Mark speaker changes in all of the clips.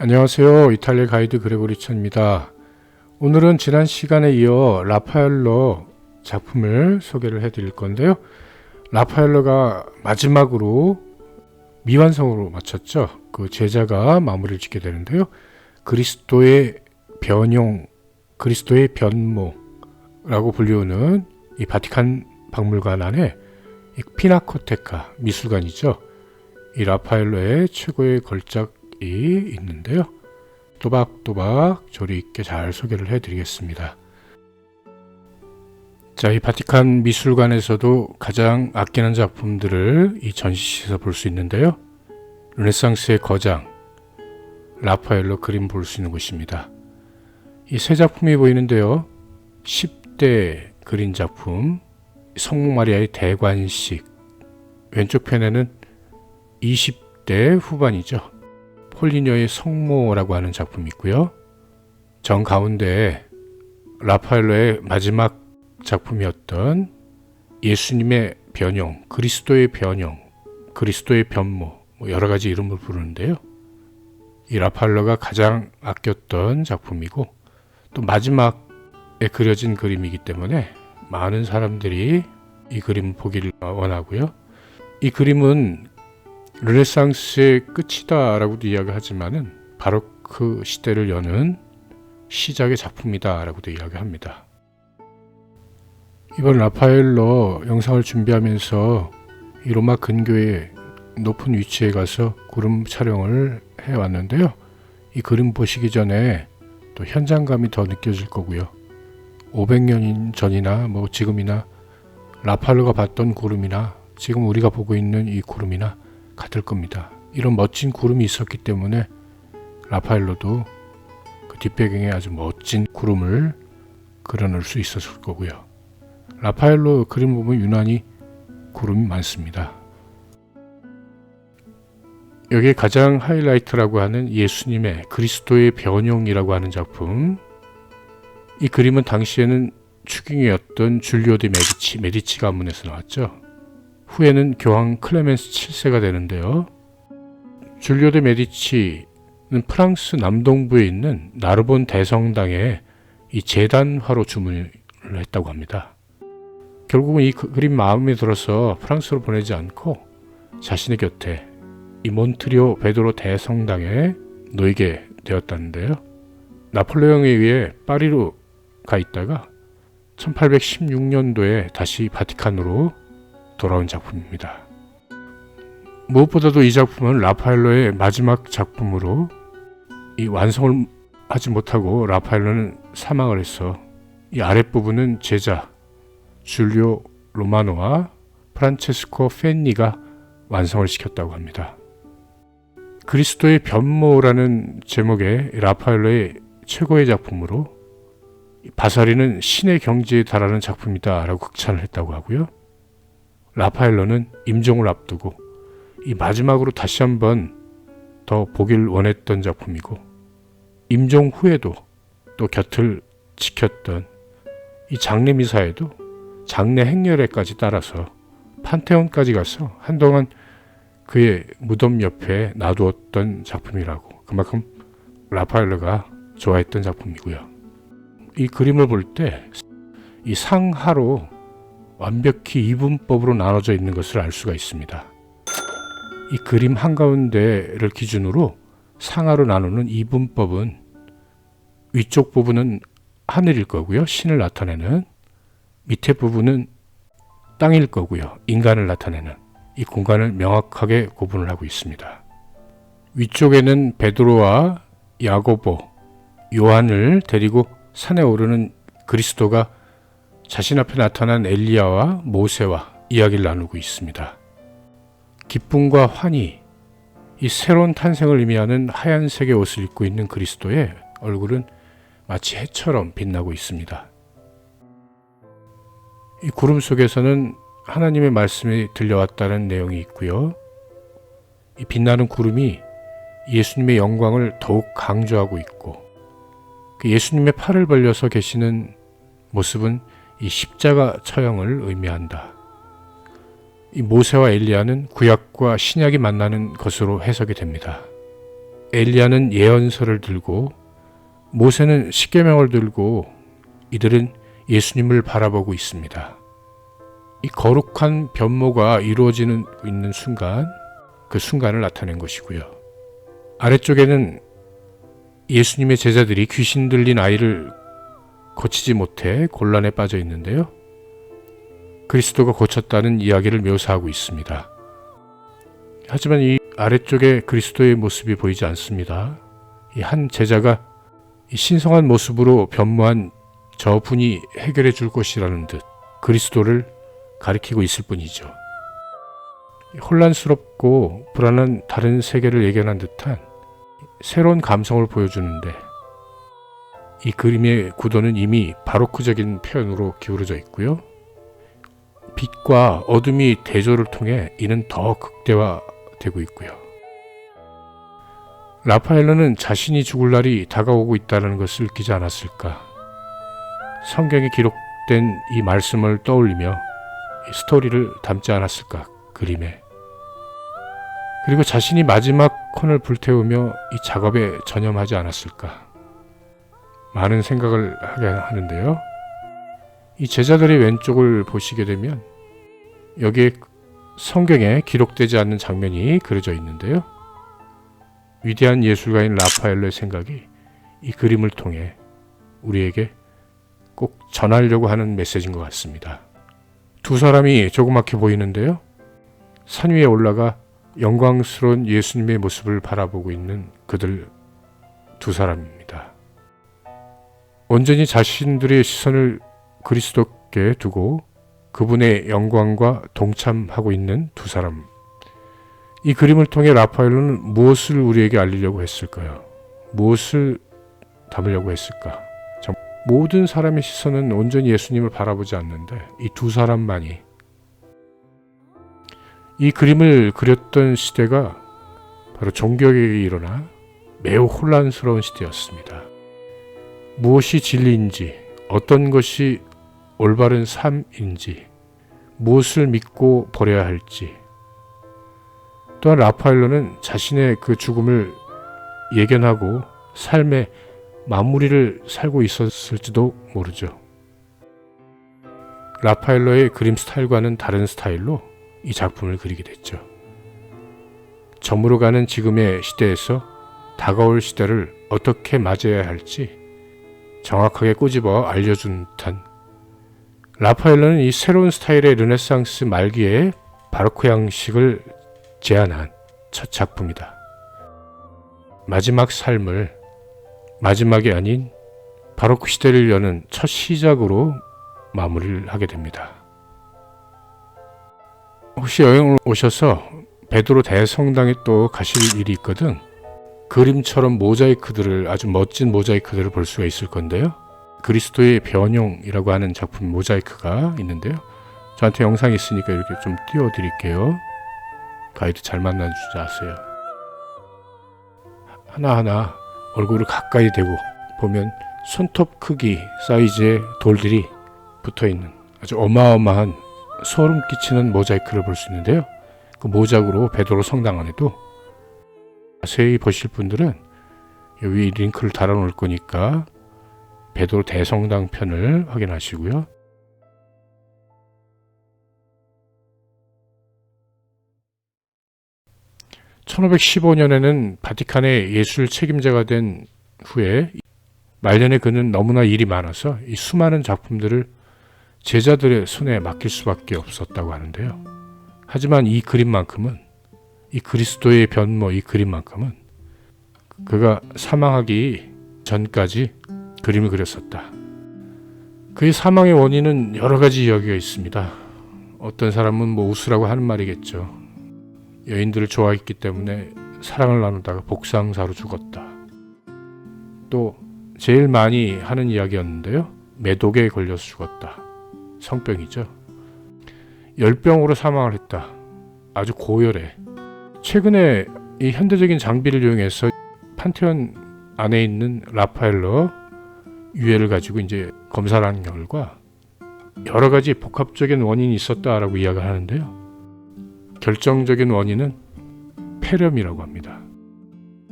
Speaker 1: 안녕하세요. 이탈리아 가이드 그레고리 천입니다. 오늘은 지난 시간에 이어 라파엘로 작품을 소개를 해드릴 건데요. 라파엘로가 마지막으로 미완성으로 마쳤죠. 그 제자가 마무리를 짓게 되는데요. 그리스도의 변형, 그리스도의 변모라고 불리우는 이 바티칸 박물관 안에 이 피나코테카 미술관이죠. 이 라파엘로의 최고의 걸작이 있는데요. 또박또박 조리 있게 잘 소개를 해드리겠습니다. 자, 이 바티칸 미술관에서도 가장 아끼는 작품들을 이 전시실에서 볼 수 있는데요. 르네상스의 거장 라파엘로 그림 볼 수 있는 곳입니다. 이 세 작품이 보이는데요. 10대 그린 작품 성모 마리아의 대관식, 왼쪽 편에는 20대 후반이죠. 폴리녀의 성모라고 하는 작품이 있고요. 정 가운데에 라파엘로의 마지막 작품이었던 예수님의 변형, 그리스도의 변형, 그리스도의 변모, 여러 가지 이름을 부르는데요. 이 라파엘로가 가장 아꼈던 작품이고 또 마지막에 그려진 그림이기 때문에 많은 사람들이 이 그림 보기를 원하고요. 이 그림은 르네상스의 끝이다 라고도 이야기하지만은 바로크 시대를 여는 시작의 작품이다 라고도 이야기합니다. 이번 라파엘로 영상을 준비하면서 이 로마 근교의 높은 위치에 가서 구름 촬영을 해왔는데요. 이 그림 보시기 전에 또 현장감이 더 느껴질 거고요. 500년 전이나 지금이나 라파엘로가 봤던 구름이나 지금 우리가 보고 있는 이 구름이나 같을 겁니다. 이런 멋진 구름이 있었기 때문에 라파엘로도 그 뒷배경에 아주 멋진 구름을 그려놓을 수 있었을 거고요. 라파엘로 그림 보면 유난히 구름이 많습니다. 여기에 가장 하이라이트라고 하는 예수님의 그리스도의 변형이라고 하는 작품. 이 그림은 당시에는 추경이었던 줄리오 데 메디치 가문에서 나왔죠. 후에는 교황 클레멘스 7세가 되는데요. 줄리오 데 메디치는 프랑스 남동부에 있는 나르본 대성당에 이 제단화로 주문을 했다고 합니다. 결국은 이 그림 마음에 들어서 프랑스로 보내지 않고 자신의 곁에 이 몬트리오 베드로 대성당에 놓이게 되었다는데요. 나폴레옹에 의해 파리로 가 있다가 1816년도에 다시 바티칸으로 돌아온 작품입니다. 무엇보다도 이 작품은 라파엘로의 마지막 작품으로 이 완성을 하지 못하고 라파엘로는 사망을 해서 이 아랫부분은 제자 줄리오 로마노와 프란체스코 페니가 완성을 시켰다고 합니다. 그리스도의 변모라는 제목의 라파엘로의 최고의 작품으로 바사리는 신의 경지에 달하는 작품이다 라고 극찬을 했다고 하고요. 라파엘로는 임종을 앞두고 이 마지막으로 다시 한번 더 보길 원했던 작품이고 임종 후에도 또 곁을 지켰던 이 장례 미사에도 장례 행렬에까지 따라서 판테온까지 가서 한동안 그의 무덤 옆에 놔두었던 작품이라고, 그만큼 라파엘로가 좋아했던 작품이고요. 이 그림을 볼 때 이 상하로 완벽히 이분법으로 나눠져 있는 것을 알 수가 있습니다. 이 그림 한가운데를 기준으로 상하로 나누는 이분법은 위쪽 부분은 하늘일 거고요. 신을 나타내는 밑에 부분은 땅일 거고요. 인간을 나타내는 이 공간을 명확하게 구분을 하고 있습니다. 위쪽에는 베드로와 야고보, 요한을 데리고 산에 오르는 그리스도가 자신 앞에 나타난 엘리야와 모세와 이야기를 나누고 있습니다. 기쁨과 환희, 이 새로운 탄생을 의미하는 하얀색의 옷을 입고 있는 그리스도의 얼굴은 마치 해처럼 빛나고 있습니다. 이 구름 속에서는 하나님의 말씀이 들려왔다는 내용이 있고요. 이 빛나는 구름이 예수님의 영광을 더욱 강조하고 있고 그 예수님의 팔을 벌려서 계시는 모습은 이 십자가 처형을 의미한다. 이 모세와 엘리야는 구약과 신약이 만나는 것으로 해석이 됩니다. 엘리야는 예언서를 들고 모세는 십계명을 들고 이들은 예수님을 바라보고 있습니다. 이 거룩한 변모가 이루어지는 있는 순간, 그 순간을 나타낸 것이고요. 아래쪽에는 예수님의 제자들이 귀신 들린 아이를 고치지 못해 곤란에 빠져 있는데요. 그리스도가 고쳤다는 이야기를 묘사하고 있습니다. 하지만 이 아래쪽에 그리스도의 모습이 보이지 않습니다. 이 한 제자가 이 신성한 모습으로 변모한 저분이 해결해 줄 것이라는 듯 그리스도를 가리키고 있을 뿐이죠. 혼란스럽고 불안한 다른 세계를 예견한 듯한 새로운 감성을 보여주는데 이 그림의 구도는 이미 바로크적인 표현으로 기울어져 있고요. 빛과 어둠이 대조를 통해 이는 더 극대화되고 있고요. 라파엘로는 자신이 죽을 날이 다가오고 있다는 것을 느끼지 않았을까? 성경에 기록된 이 말씀을 떠올리며 이 스토리를 담지 않았을까? 그림에. 그리고 자신이 마지막 콘을 불태우며 이 작업에 전념하지 않았을까? 많은 생각을 하게 하는데요. 이 제자들의 왼쪽을 보시게 되면 여기에 성경에 기록되지 않는 장면이 그려져 있는데요. 위대한 예술가인 라파엘로의 생각이 이 그림을 통해 우리에게 꼭 전하려고 하는 메시지인 것 같습니다. 두 사람이 조그맣게 보이는데요. 산 위에 올라가 영광스러운 예수님의 모습을 바라보고 있는 그들 두 사람입니다. 온전히 자신들의 시선을 그리스도께 두고 그분의 영광과 동참하고 있는 두 사람. 이 그림을 통해 라파엘로는 무엇을 우리에게 알리려고 했을까요? 무엇을 담으려고 했을까? 모든 사람의 시선은 온전히 예수님을 바라보지 않는데 이 두 사람만이 이 그림을 그렸던 시대가 바로 종교개혁이 일어나 매우 혼란스러운 시대였습니다. 무엇이 진리인지, 어떤 것이 올바른 삶인지, 무엇을 믿고 버려야 할지, 또한 라파엘로는 자신의 그 죽음을 예견하고 삶의 마무리를 살고 있었을지도 모르죠. 라파엘로의 그림 스타일과는 다른 스타일로 이 작품을 그리게 됐죠. 저물어가는 지금의 시대에서 다가올 시대를 어떻게 맞이해야 할지 정확하게 꼬집어 알려준 듯한 라파엘로는 이 새로운 스타일의 르네상스 말기에 바로크 양식을 제안한 첫 작품이다. 마지막 삶을 마지막이 아닌 바로크 시대를 여는 첫 시작으로 마무리를 하게 됩니다. 혹시 여행을 오셔서 베드로 대성당에 또 가실 일이 있거든 그림처럼 모자이크들을 아주 멋진 모자이크들을 볼 수가 있을 건데요. 그리스도의 변용이라고 하는 작품 모자이크가 있는데요. 저한테 영상이 있으니까 이렇게 좀 띄워드릴게요. 가이드 잘 만나주지 아세요. 하나하나 얼굴을 가까이 대고 보면 손톱 크기 사이즈의 돌들이 붙어있는 아주 어마어마한 소름 끼치는 모자이크를 볼 수 있는데요. 그 모작으로 베드로 성당 안에도 자세히 보실 분들은 여기 링크를 달아 놓을 거니까 베드로 대성당 편을 확인하시고요. (1515년에는) 바티칸의 예술 책임자가 된 후에 말년에 그는 너무나 일이 많아서 이 수많은 작품들을 제자들의 손에 맡길 수밖에 없었다고 하는데요. 하지만 이 그림만큼은 이 그리스도의 변모 이 그림만큼은 그가 사망하기 전까지 그림을 그렸었다. 그의 사망의 원인은 여러 가지 이야기가 있습니다. 어떤 사람은 웃으라고 하는 말이겠죠. 여인들을 좋아했기 때문에 사랑을 나누다가 복상사로 죽었다. 또 제일 많이 하는 이야기였는데요. 매독에 걸려서 죽었다. 성병이죠. 열병으로 사망을 했다. 아주 고열해. 최근에 이 현대적인 장비를 이용해서 판테온 안에 있는 라파엘로 유해를 가지고 이제 검사를 하는 결과 여러 가지 복합적인 원인이 있었다라고 이야기를 하는데요. 결정적인 원인은 폐렴이라고 합니다.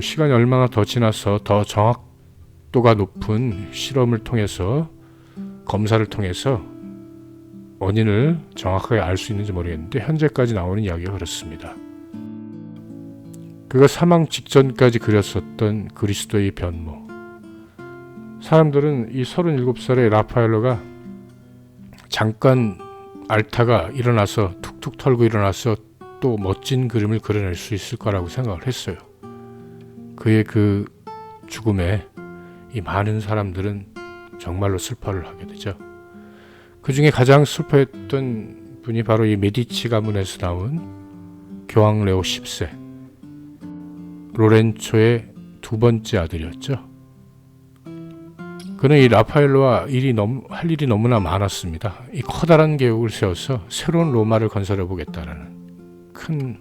Speaker 1: 시간이 얼마나 더 지나서 더 정확도가 높은 실험을 통해서, 검사를 통해서 원인을 정확하게 알 수 있는지 모르겠는데 현재까지 나오는 이야기가 그렇습니다. 그가 사망 직전까지 그렸었던 그리스도의 변모. 사람들은 이 37살의 라파엘로가 잠깐 앓다가 일어나서 툭툭 털고 일어나서 또 멋진 그림을 그려낼 수 있을 거라고 생각을 했어요. 그의 그 죽음에 이 많은 사람들은 정말로 슬퍼를 하게 되죠. 그 중에 가장 슬퍼했던 분이 바로 이 메디치 가문에서 나온 교황 레오 10세, 로렌초의 두 번째 아들이었죠. 그는 이 라파엘로와 할 일이 너무나 많았습니다. 이 커다란 계획을 세워서 새로운 로마를 건설해 보겠다라는 큰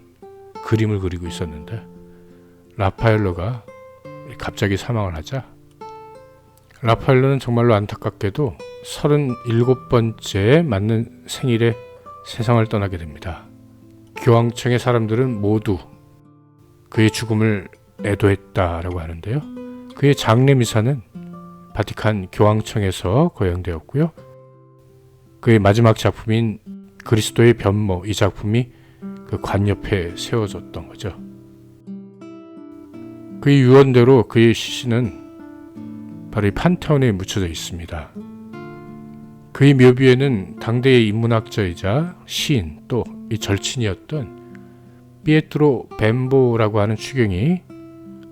Speaker 1: 그림을 그리고 있었는데, 라파엘로가 갑자기 사망을 하자 라파엘로는 정말로 안타깝게도 37번째 맞는 생일에 세상을 떠나게 됩니다. 교황청의 사람들은 모두 그의 죽음을 애도했다라고 하는데요. 그의 장례 미사는 바티칸 교황청에서 거행되었고요. 그의 마지막 작품인 그리스도의 변모, 이 작품이 그 관 옆에 세워졌던 거죠. 그의 유언대로 그의 시신은 바로 이 판테온에 묻혀져 있습니다. 그의 묘비에는 당대의 인문학자이자 시인, 또 이 절친이었던 피에트로 벤보라고 하는 추경이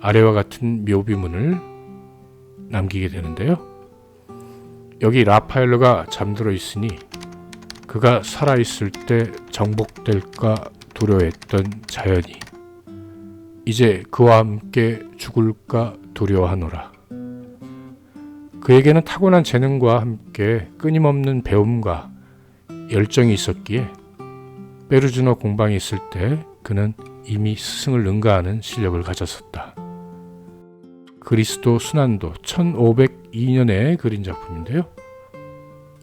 Speaker 1: 아래와 같은 묘비문을 남기게 되는데요. 여기 라파엘로가 잠들어 있으니 그가 살아있을 때 정복될까 두려워했던 자연이 이제 그와 함께 죽을까 두려워하노라. 그에게는 타고난 재능과 함께 끊임없는 배움과 열정이 있었기에 페르주노 공방에 있을 때 그는 이미 스승을 능가하는 실력을 가졌었다. 그리스도 순환도 1502년에 그린 작품인데요.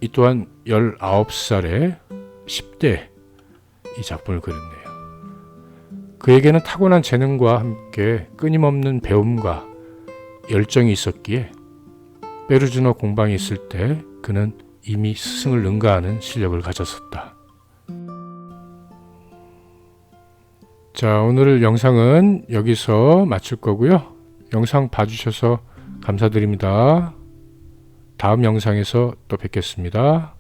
Speaker 1: 이 또한 19살에 10대 이 작품을 그렸네요. 그에게는 타고난 재능과 함께 끊임없는 배움과 열정이 있었기에 페르주노 공방에 있을 때 그는 이미 스승을 능가하는 실력을 가졌었다. 자, 오늘 영상은 여기서 마칠 거고요. 영상 봐주셔서 감사드립니다. 다음 영상에서 또 뵙겠습니다.